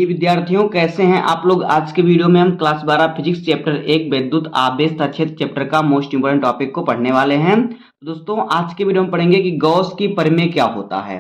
प्रिय विद्यार्थियों, कैसे हैं आप लोग। आज के वीडियो में हम क्लास 12 फिजिक्स चैप्टर 1 वैद्युत आवेश तथा क्षेत्र चैप्टर का मोस्ट इंपोर्टेंट टॉपिक को पढ़ने वाले हैं। तो दोस्तों, आज के वीडियो में पढ़ेंगे कि गॉस की प्रमेय क्या होता है।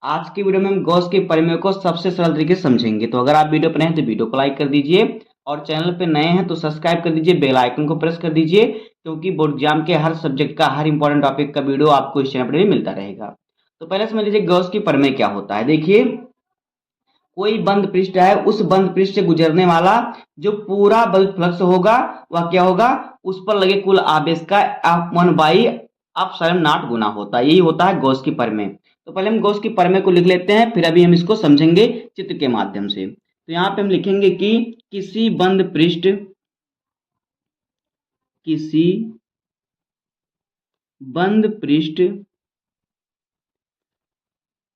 आज के वीडियो में हम गॉस की प्रमेय को सबसे सरल तरीके से समझेंगे। तो अगर आप वीडियो पर नए हैं तो वीडियो को लाइक कर दीजिए और चैनल पर नए हैं तो सब्सक्राइब कर दीजिए, बेल आइकन को प्रेस कर दीजिए, क्योंकि बोर्ड एग्जाम के हर सब्जेक्ट का हर इंपॉर्टेंट टॉपिक का वीडियो आपको इस चैनल पर भी मिलता रहेगा। तो पहले समझ लीजिए गॉस की प्रमेय क्या होता है। देखिए, कोई बंद पृष्ठ है, उस बंद पृष्ठ से गुजरने वाला जो पूरा बल्क फ्लक्स होगा वह क्या होगा, उस पर लगे कुल आवेश का F1 बाई एप्सिलॉन नॉट गुना होता है। यही होता है गॉस की प्रमेय। तो पहले हम गॉस की प्रमेय को लिख लेते हैं, फिर अभी हम इसको समझेंगे चित्र के माध्यम से। तो यहाँ पे हम लिखेंगे कि किसी बंद पृष्ठ किसी बंद पृष्ठ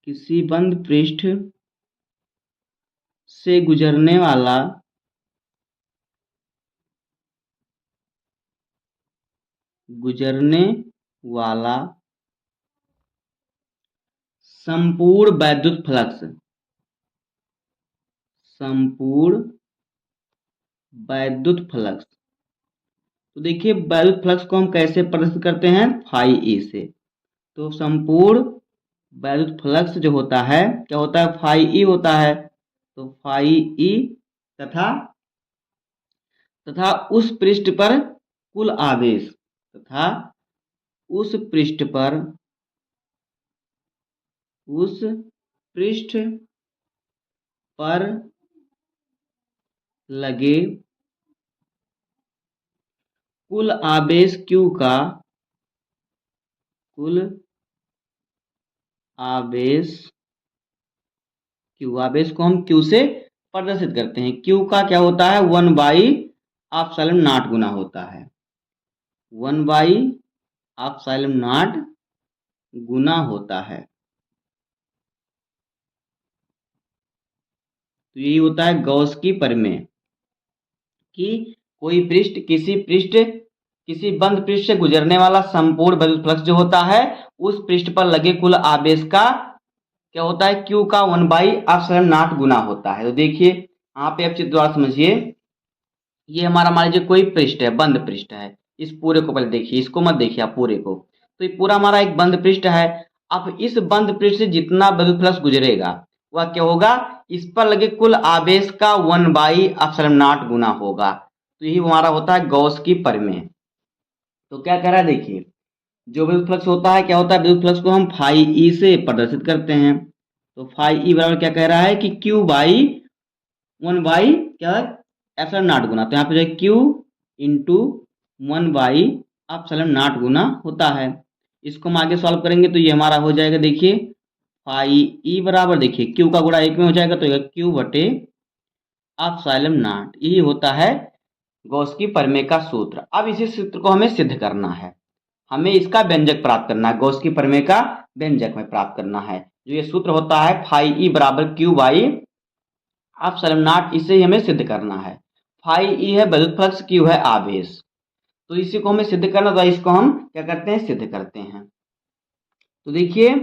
किसी बंद पृष्ठ से गुजरने वाला संपूर्ण वैद्युत फ्लक्स। तो देखिए, वैद्युत फ्लक्स को हम कैसे प्रदर्शित करते हैं, फाई ई से। तो संपूर्ण वैद्युत फ्लक्स जो होता है क्या होता है, फाई ई होता है। तो फाई ई तथा तथा उस पृष्ठ पर कुल आवेश तथा उस पृष्ठ पर लगे कुल आवेश Q का आवेश को हम Q से प्रदर्शित करते हैं। Q का क्या होता है, 1 बाई एप्सिलॉन नॉट गुना होता है। 1 बाई एप्सिलॉन नॉट गुना होता है। तो यही होता है गॉस की प्रमेय कि कोई पृष्ठ किसी बंद पृष्ठ से गुजरने वाला संपूर्ण वैद्युत फ्लक्स जो होता है, उस पृष्ठ पर लगे कुल आवेश का क्या होता है, Q का 1 बाई एप्सिलॉन नॉट गुना होता है। तो देखिए यहाँ पे आप चित्र द्वारा समझिए, ये हमारा मान लीजिए कोई पृष्ठ है, बंद पृष्ठ है। इस पूरे को पहले देखिए, इसको मत देखिए आप पूरे को। तो ये पूरा हमारा एक बंद पृष्ठ है। अब इस बंद पृष्ठ से जितना वैद्युत फ्लक्स गुजरेगा वह क्या होगा, इस पर लगे कुल आवेश का 1 बाई एप्सिलॉन नॉट गुना होगा। तो यही हमारा होता है गॉस की प्रमेय। तो क्या कह रहा है, देखिए जो विद्युत फ्लक्स होता है क्या होता है, विद्युत फ्लक्स को हम फाई ई से प्रदर्शित करते हैं। तो फाई ई बराबर क्या कह रहा है कि Q बाई 1 बाई क्या है, एप्सिलॉन नॉट गुना। तो यहाँ पे जो है Q into 1 by epsilon nought गुना होता है। इसको हम आगे सॉल्व करेंगे तो ये हमारा हो जाएगा, देखिए फाई ई बराबर, देखिए Q का गुणा 1 में हो जाएगा तो Q बटे एप्सिलॉन नॉट। यही होता है गॉस की प्रमेय का सूत्र। अब इसी सूत्र को हमें सिद्ध करना है, हमें इसका व्यंजक प्राप्त करना है, गॉस की प्रमेय का व्यंजक में प्राप्त करना है। जो ये सूत्र होता है फाई ई बराबर Q बाई एप्सिलॉन नॉट, इसे ही हमें सिद्ध करना है। फाई ई है वैद्युत फ्लक्स, Q है आवेश। तो इसी को हमें सिद्ध करना, तो इसको हम क्या करते हैं, सिद्ध करते हैं। तो देखिए,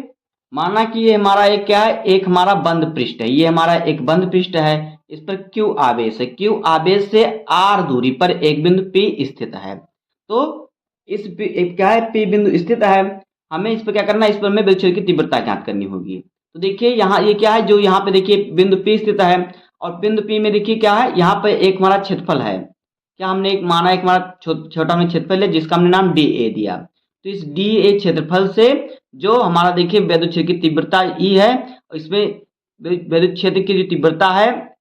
माना कि ये हमारा एक क्या है, एक हमारा बंद पृष्ठ है। ये हमारा एक बंद पृष्ठ है, इस पर Q आवेश है। Q आवेश से R दूरी पर एक बिंदु P स्थित है। तो इस क्या है, P बिंदु स्थित है। हमें इस पर क्या करना है, इस पर हमें विद्युत क्षेत्र की तीव्रता ज्ञात करनी होगी। तो देखिए यहाँ ये क्या है, जो यहाँ पे देखिए बिंदु P स्थित है, और बिंदु P में देखिए क्या है, यहाँ पे एक हमारा क्षेत्रफल है। क्या हमने एक माना, एक हमारा छोटा हमने क्षेत्रफल है जिसका हमने नाम DA दिया। तो इस DA क्षेत्रफल से जो हमारा देखिए विद्युत क्षेत्र की तीव्रता E है, इसमें विद्युत क्षेत्र की जो तीव्रता है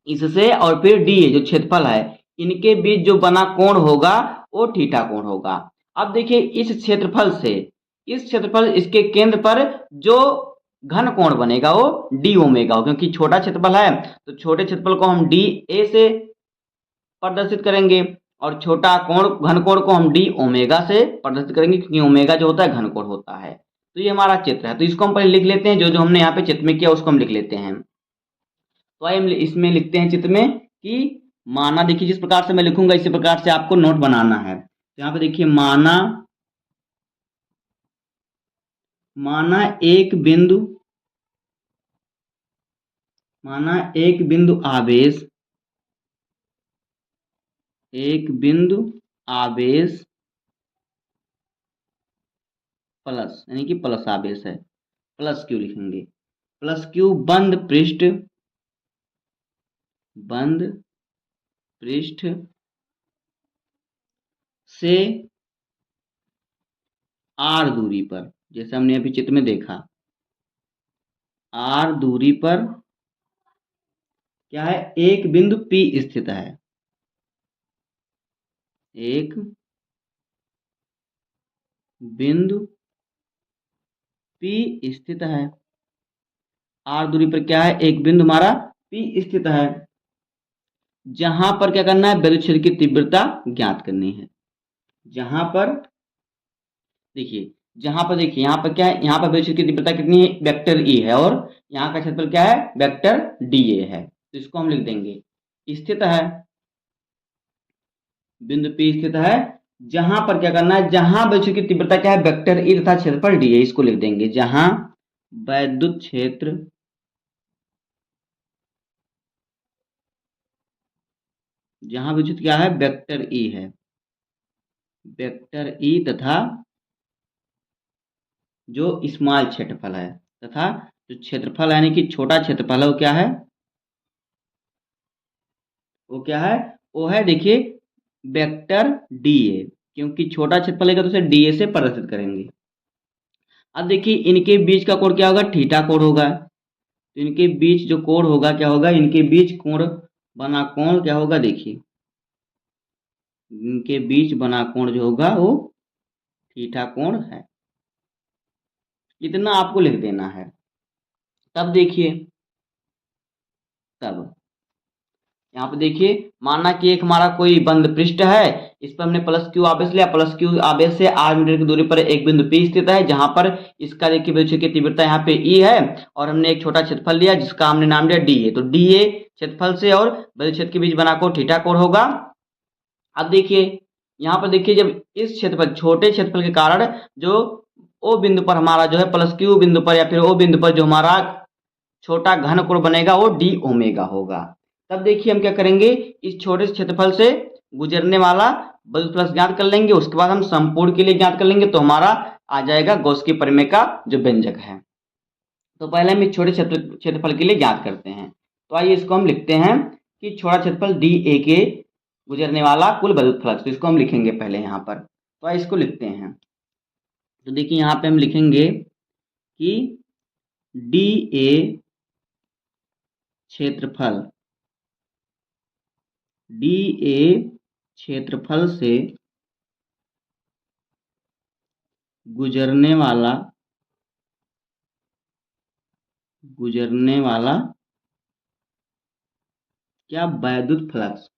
इससे और फिर DA जो क्षेत्रफल है, इनके बीच जो बना कोण होगा वो थीटा कोण होगा। अब देखिए इस क्षेत्रफल इसके केंद्र पर जो घन कोण बनेगा वो डी ओमेगा, क्योंकि छोटा क्षेत्रफल है तो छोटे क्षेत्रफल को हम डी ए से प्रदर्शित करेंगे और छोटा कोण घन कोण को हम डी ओमेगा से प्रदर्शित करेंगे, क्योंकि ओमेगा जो होता है घन कोण होता है। तो ये हमारा चित्र है। तो इसको हम पहले लिख लेते हैं, जो जो हमने यहाँ पे चित्र में किया उसको हम लिख लेते हैं। तो आइए हम इसमें लिखते हैं चित्र में कि माना, देखिए जिस प्रकार से मैं लिखूंगा इसी प्रकार से आपको नोट बनाना है। तो यहाँ पे देखिए माना एक बिंदु माना एक बिंदु आवेश प्लस, यानी कि प्लस आवेश है, प्लस क्यू लिखेंगे, प्लस क्यू बंद पृष्ठ से आर दूरी पर, जैसे हमने अभी चित्र में देखा, आर दूरी पर क्या है, एक बिंदु P स्थित है, एक बिंदु P स्थित है। आर दूरी पर क्या है, एक बिंदु हमारा P स्थित है, जहां पर क्या करना है, विद्युत क्षेत्र की तीव्रता ज्ञात करनी है। जहां पर देखिए, यहाँ पर क्या है, यहाँ पर विद्युत क्षेत्र की तीव्रता कितनी है, वेक्टर E है, और यहाँ का क्षेत्रफल क्या है, वेक्टर dA है। तो इसको हम लिख देंगे, स्थित है, बिंदु P स्थित है, जहां पर क्या करना है, जहां विद्युत क्षेत्र की तीव्रता क्या है, वेक्टर E तथा क्षेत्रफल dA, इसको लिख देंगे, जहां विद्युत क्षेत्र क्या है, वेक्टर E है, वेक्टर E तथा जो स्मॉल क्षेत्रफल है, तथा जो क्षेत्रफल यानी कि छोटा क्षेत्रफल है, वो क्या है, वो है देखिए वेक्टर dA, क्योंकि छोटा क्षेत्रफल है तो उसे dA से प्रदर्शित करेंगे। अब देखिए इनके बीच का कोण क्या होगा, थीटा कोण होगा, तो इनके बीच जो कोण होगा क्या होगा, इनके बीच कोण बना कोण क्या होगा, देखिए इनके बीच बना कोण जो होगा वो थीटा कोण है। इतना आपको लिख देना है। तब देखिए, तब यहाँ पे देखिए, माना कि एक हमारा कोई बंद पृष्ठ है, इस पर हमने प्लस क्यू आवेश लिया, प्लस क्यू आवेश से आर मीटर की दूरी पर एक बिंदु P स्थित है, जहां पर इसका देखिए विद्युत क्षेत्र की तीव्रता यहाँ पे E है, और हमने एक छोटा क्षेत्रफल लिया जिसका हमने नाम दिया dA। तो dA क्षेत्रफल से और विद्युत क्षेत्र के बीच बना कोण थीटा कोण होगा। अब देखिए यहाँ पर देखिए, जब इस क्षेत्रफल छोटे क्षेत्रफल के कारण जो O बिंदु पर हमारा जो है प्लस क्यू बिंदु पर या फिर O बिंदु पर जो हमारा छोटा घन कोण बनेगा वो d ओमेगा होगा। तब देखिए हम क्या करेंगे, इस छोटे से क्षेत्रफल से गुजरने वाला विद्युत फ्लक्स ज्ञात कर लेंगे, उसके बाद हम संपूर्ण के लिए ज्ञात कर लेंगे, तो हमारा आ जाएगा गॉस के प्रमेय का जो व्यंजक है। तो पहले हम इस छोटे क्षेत्रफल के लिए ज्ञात करते हैं। तो आइए इसको हम लिखते हैं कि छोटा क्षेत्रफल dA के गुजरने वाला कुल विद्युत फ्लक्स, तो इसको हम लिखेंगे पहले यहाँ पर। तो आइए इसको लिखते हैं। तो देखिए यहाँ पे हम लिखेंगे कि dA क्षेत्रफल से गुजरने वाला क्या, वैद्युत फ्लक्स,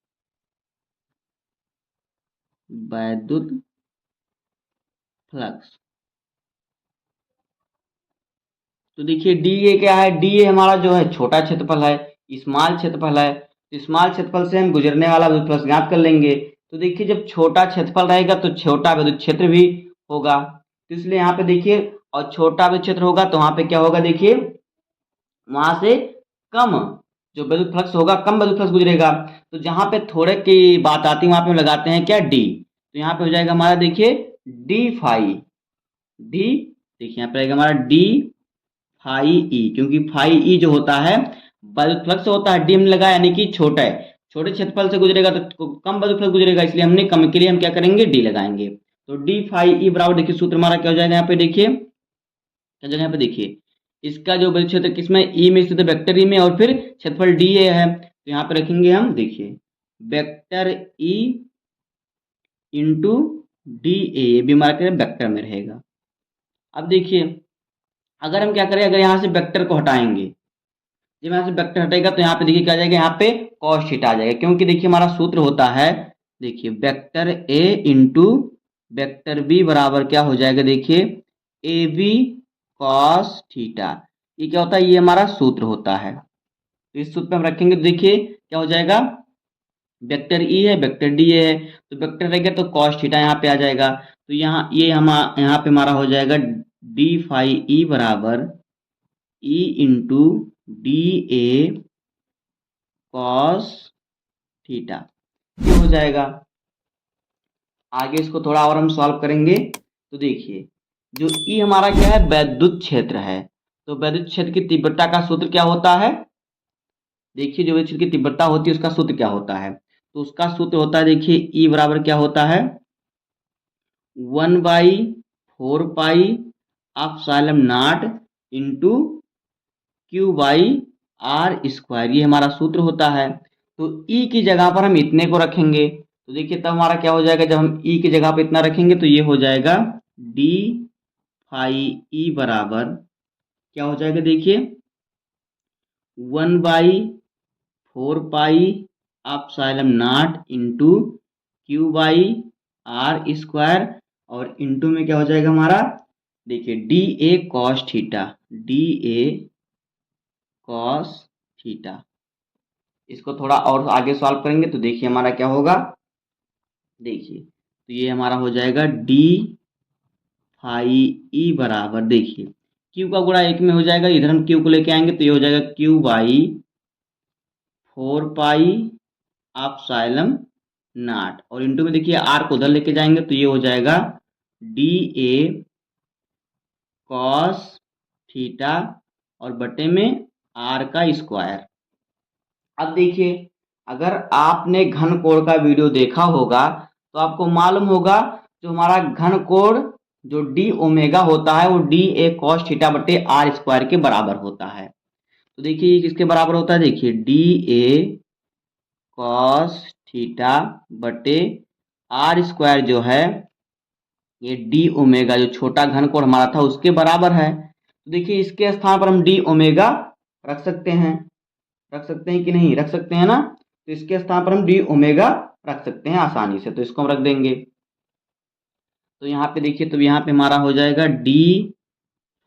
तो देखिए dA क्या है, dA हमारा जो है छोटा क्षेत्रफल है, स्मॉल क्षेत्रफल है, तो स्मॉल क्षेत्रफल से हम गुजरने वाला विद्युत फ्लक्स ज्ञात कर लेंगे। तो देखिए जब छोटा क्षेत्रफल रहेगा तो छोटा विद्युत क्षेत्र भी होगा, तो इसलिए यहाँ पे देखिए, और छोटा विद्युत क्षेत्र होगा तो वहां पे क्या होगा, देखिए वहां से कम जो विद्युत फ्लक्स होगा, कम विद्युत फ्लक्स गुजरेगा। तो जहां पे थोड़े की बात आती है वहां पे हम लगाते हैं क्या, d। तो यहाँ पे हो जाएगा हमारा देखिए d फाई, देखिए यहाँ पे आएगा हमारा d फाई ई, क्योंकि फाई ई जो होता है विद्युत फ्लक्स होता है, डी हमने लगाया यानी कि छोटा है, छोटे क्षेत्रफल से गुजरेगा तो कम विद्युत फ्लक्स गुजरेगा, इसलिए हमने कम के लिए हम क्या करेंगे, डी लगाएंगे। तो डी फाई ई बराबर देखिए सूत्र हमारा क्या हो जाएगा, यहाँ पे देखिए क्या जगह पे देखिए, इसका जो विद्युत क्षेत्र किसमें, ई में स्थित है, वेक्टर ई में, और फिर क्षेत्रफल डी ए है, तो यहाँ पे रखेंगे हम, देखिए vector E into D A, ये भी हमारा वेक्टर में रहेगा। अब देखिए अगर हम क्या करें, अगर यहाँ से वेक्टर को हटाएंगे, जब यहाँ से वेक्टर हटेगा तो यहाँ पे देखिए क्या आ जाएगा, यहाँ पे कॉस थीटा आ जाएगा, क्योंकि देखिए हमारा सूत्र होता है, देखिए vector A into vector B बराबर क्या हो जाएगा, देखिए ए बी कॉस थीटा, ये क्या होता है, ये हमारा सूत्र होता है। तो इस सूत्र पे हम रखेंगे तो देखिए क्या हो जाएगा, वेक्टर ई है, वेक्टर डी है, तो वेक्टर रहेगा तो कॉस थीटा यहाँ पे आ जाएगा, तो यहाँ ये हम यहाँ पे हमारा हो जाएगा डी फाई ई बराबर E into D A cos theta, ये हो जाएगा। आगे इसको थोड़ा और हम सॉल्व करेंगे तो देखिए, जो ई हमारा क्या है, वैद्युत क्षेत्र है। तो वैद्युत क्षेत्र की तीव्रता का सूत्र क्या होता है, देखिए जो विद्युत क्षेत्र की तीव्रता होती है उसका सूत्र क्या होता है, तो उसका सूत्र होता है, देखिए ई बराबर क्या होता है, 1/4 pi epsilon naught into Q by R square, ये हमारा सूत्र होता है। तो ई की जगह पर हम इतने को रखेंगे, तो देखिए तब हमारा क्या हो जाएगा, जब हम ई की जगह पर इतना रखेंगे तो ये हो जाएगा डी फाई ई बराबर क्या हो जाएगा, देखिए 1/4 pi epsilon naught into Q by R square, और इंटू में क्या हो जाएगा हमारा, देखिए D A cos theta, D A cos theta. इसको थोड़ा और आगे सॉल्व करेंगे तो देखिए हमारा क्या होगा, देखिए तो ये हमारा हो जाएगा डी फाई ई बराबर, देखिए क्यू का गुणा एक में हो जाएगा, इधर हम क्यू को लेके आएंगे तो ये हो जाएगा Q by 4 pi epsilon not, और इंटू में देखिए आर को उधर लेके जाएंगे तो ये हो जाएगा डी ए कॉस थीटा और बटे में आर का स्क्वायर। अब देखिए, अगर आपने घन कोण का वीडियो देखा होगा तो आपको मालूम होगा, जो हमारा घन कोण जो डी ओमेगा होता है वो डी ए कॉस थीटा बटे आर स्क्वायर के बराबर होता है। तो देखिए ये किसके बराबर होता है, देखिए डी ए कॉस थीटा बटे आर स्क्वायर जो है ये डी ओमेगा, जो छोटा घन कोण हमारा था उसके बराबर है। तो देखिए इसके स्थान पर हम डी ओमेगा रख सकते हैं, रख सकते हैं कि नहीं, रख सकते हैं ना, तो इसके स्थान पर हम डी ओमेगा रख सकते हैं आसानी से, तो इसको हम रख देंगे। तो यहाँ पे देखिए, तो यहाँ पे हमारा हो जाएगा डी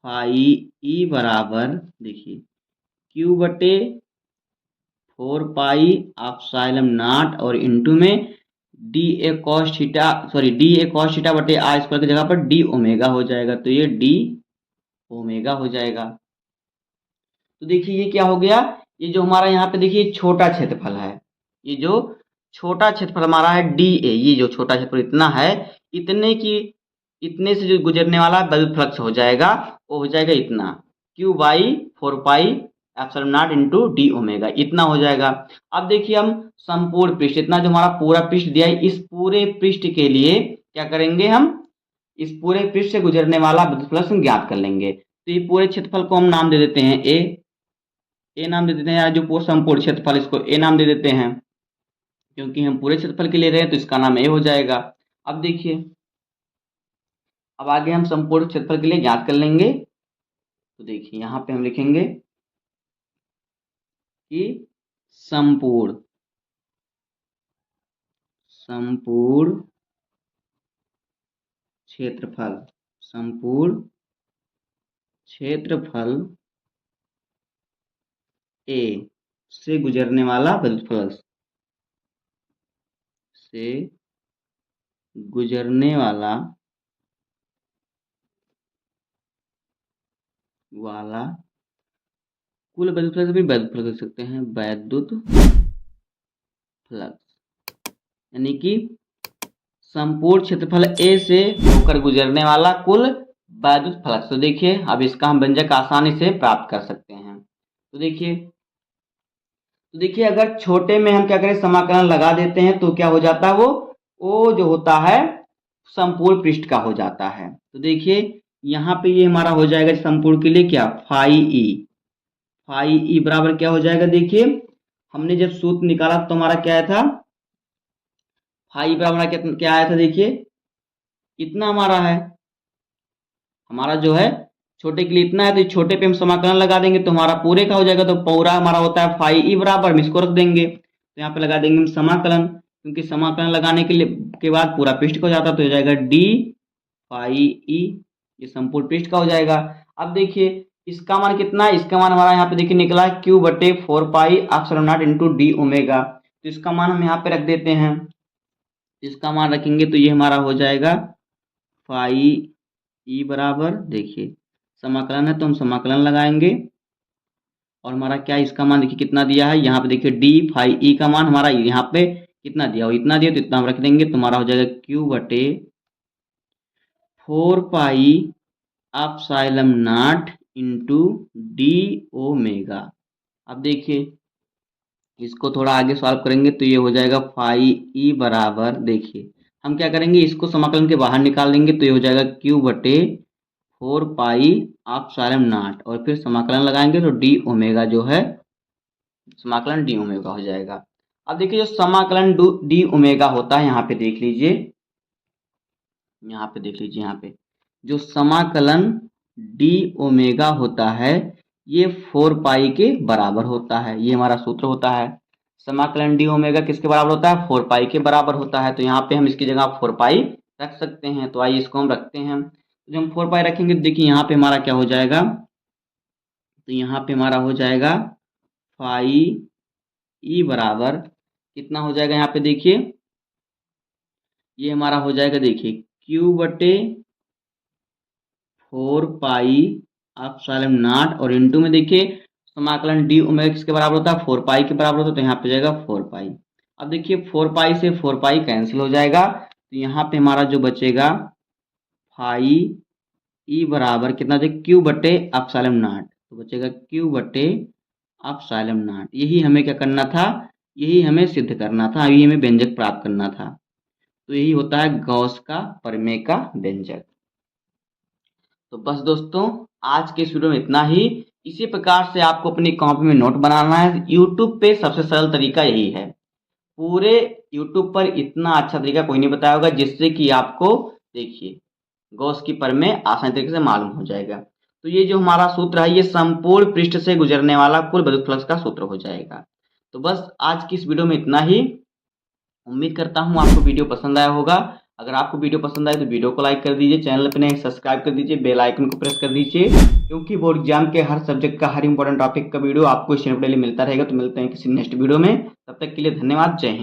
फाई ई बराबर, देखिए क्यू बटे 4 पाई एप्सिलॉन नॉट और इंटू में D A cos theta, sorry D A cos theta बटे आर स्क्वायर की जगह पर डी ओमेगा हो जाएगा, तो ये डी ओमेगा हो जाएगा। तो देखिए ये क्या हो गया, ये जो हमारा यहाँ पे देखिए छोटा क्षेत्रफल है, ये जो छोटा क्षेत्रफल हमारा है डी ए, ये जो छोटा क्षेत्रफल इतना है, इतने की, इतने से जो गुजरने वाला विद्युत फ्लक्स हो जाएगा वो हो जाएगा इतना, Q by 4 pi epsilon naught into D omega, इतना हो जाएगा। अब देखिए हम संपूर्ण पृष्ठ, इतना जो हमारा पूरा पृष्ठ दिया है, इस पूरे पृष्ठ के लिए क्या करेंगे, हम इस पूरे पृष्ठ से गुजरने वाला विद्युत फ्लक्स ज्ञात कर लेंगे। तो ये पूरे क्षेत्रफल को हम नाम दे देते हैं ए नाम दे देते हैं, जो पूरा संपूर्ण क्षेत्रफल इसको ए नाम दे देते हैं, क्योंकि हम पूरे क्षेत्रफल के ले रहे हैं तो इसका नाम ए हो जाएगा। अब देखिए, अब आगे हम संपूर्ण क्षेत्रफल के लिए ज्ञात कर लेंगे। तो देखिए यहाँ पे हम लिखेंगे कि संपूर्ण क्षेत्रफल, संपूर्ण क्षेत्रफल ए से गुजरने वाला विद्युत फ्लक्स, से गुजरने वाला कुल विद्युत फ्लक्स भी वैद्युत फ्लक्स लिख सकते हैं, वैद्युत फ्लक्स, यानी कि संपूर्ण क्षेत्रफल ए से होकर गुजरने वाला कुल वैद्युत फ्लक्स। तो देखिए अब इसका हम व्यंजक आसानी से प्राप्त कर सकते हैं। तो देखिए अगर छोटे में हम क्या करें, समाकलन लगा देते हैं तो क्या हो जाता है, वो जो होता है संपूर्ण पृष्ठ का हो जाता है। तो देखिए यहाँ पे ये हमारा हो जाएगा संपूर्ण के लिए क्या, फाई ई बराबर क्या हो जाएगा, देखिए हमने जब सूत्र निकाला तो हमारा क्या आया था, फाई बराबर क्या आया था, देखिए इतना हमारा है, हमारा जो है छोटे के लिए इतना है, तो छोटे पे हम समाकलन लगा देंगे तो हमारा पूरे का हो जाएगा, तो पूरा हमारा होता है फाई ई बराबर, हम इसको रख देंगे तो यहाँ पे लगा देंगे हम समाकलन, क्योंकि समाकलन लगाने के बाद पूरा पृष्ठ का हो जाता है, तो हो जाएगा डी फाई ई, ये संपूर्ण पृष्ठ का हो जाएगा। अब देखिए इसका मान कितना है, इसका मान हमारा यहाँ पे देखिए निकला क्यू बटे 4 पाई epsilon naught into D omega, तो इसका मान हम यहाँ पे रख देते हैं, इसका मान रखेंगे तो ये हमारा हो जाएगा फाई ई बराबर, देखिए समाकलन है तो हम समाकलन लगाएंगे, और हमारा क्या इसका मान देखिए कितना दिया है, यहाँ पे देखिए डी फाई ई का मान हमारा यहाँ पे कितना दिया हो, इतना दिया तो इतना हम रख देंगे, तो हमारा हो जाएगा क्यू बटे 4 पाई epsilon naught into D omega. अब देखिए इसको थोड़ा आगे सॉल्व करेंगे तो ये हो जाएगा फाई ई बराबर, देखिए हम क्या करेंगे, इसको समाकलन के बाहर निकाल देंगे तो ये हो जाएगा क्यू बटे 4 पाई एप्सिलॉन नॉट, और फिर समाकलन लगाएंगे तो डी ओमेगा जो है, समाकलन डी ओमेगा हो जाएगा। अब देखिए जो समाकलन डी ओमेगा होता है, यहाँ पे देख लीजिए, यहाँ पे देख लीजिए, यहाँ पे जो समाकलन डी ओमेगा होता है ये 4 पाई के बराबर होता है, ये हमारा सूत्र होता है। समाकलन डी ओमेगा किसके बराबर होता है, 4 पाई के बराबर होता है। तो यहाँ पे हम इसकी जगह 4 पाई रख सकते हैं, तो आइए इसको हम रखते हैं। तो जब हम 4 पाई रखेंगे तो देखिए यहाँ पे हमारा क्या हो जाएगा, तो यहाँ पे हमारा हो जाएगा फाई ई बराबर कितना हो जाएगा, यहाँ पे देखिए ये हमारा हो जाएगा, देखिए क्यू बटे 4 पाई एप्सिलॉन नॉट, और इनटू में देखिए समाकलन डी ओमेगा किसके बराबर होता है, 4 पाई के बराबर होता है, तो यहाँ पे जाएगा 4 पाई। अब देखिए 4 पाई से 4 पाई कैंसिल हो जाएगा, तो यहाँ पे हमारा जो बचेगा फाई ई बराबर कितना देखिए क्यू बटे एप्सिलॉन नॉट, तो बचेगा क्यू बटे एप्सिलॉन नॉट। यही हमें क्या करना था, यही हमें सिद्ध करना था, यही हमें व्यंजक प्राप्त करना था। तो यही होता है गॉस का प्रमेय का व्यंजक। तो बस दोस्तों आज के इस वीडियो में इतना ही। इसी प्रकार से आपको अपनी कॉपी में नोट बनाना है। यूट्यूब पे सबसे सरल तरीका यही है, पूरे यूट्यूब पर इतना अच्छा तरीका कोई नहीं बताया होगा जिससे कि आपको देखिए गॉस की प्रमेय आसानी तरीके से मालूम हो जाएगा। तो ये जो हमारा सूत्र है ये संपूर्ण पृष्ठ से गुजरने वाला कुल विद्युत फ्लक्स का सूत्र हो जाएगा। तो बस आज की इस वीडियो में इतना ही। उम्मीद करता हूँ आपको वीडियो पसंद आया होगा। अगर आपको वीडियो पसंद आए तो वीडियो को लाइक कर दीजिए, चैनल पर नए सब्सक्राइब कर दीजिए, बेल आइकन को प्रेस कर दीजिए, क्योंकि बोर्ड एग्जाम के हर सब्जेक्ट का हर इंपॉर्टेंट टॉपिक का वीडियो आपको इस चैनल पर डेली मिलता रहेगा। तो मिलते हैं किसी नेक्स्ट वीडियो में, तब तक के लिए धन्यवाद, जय हिंद।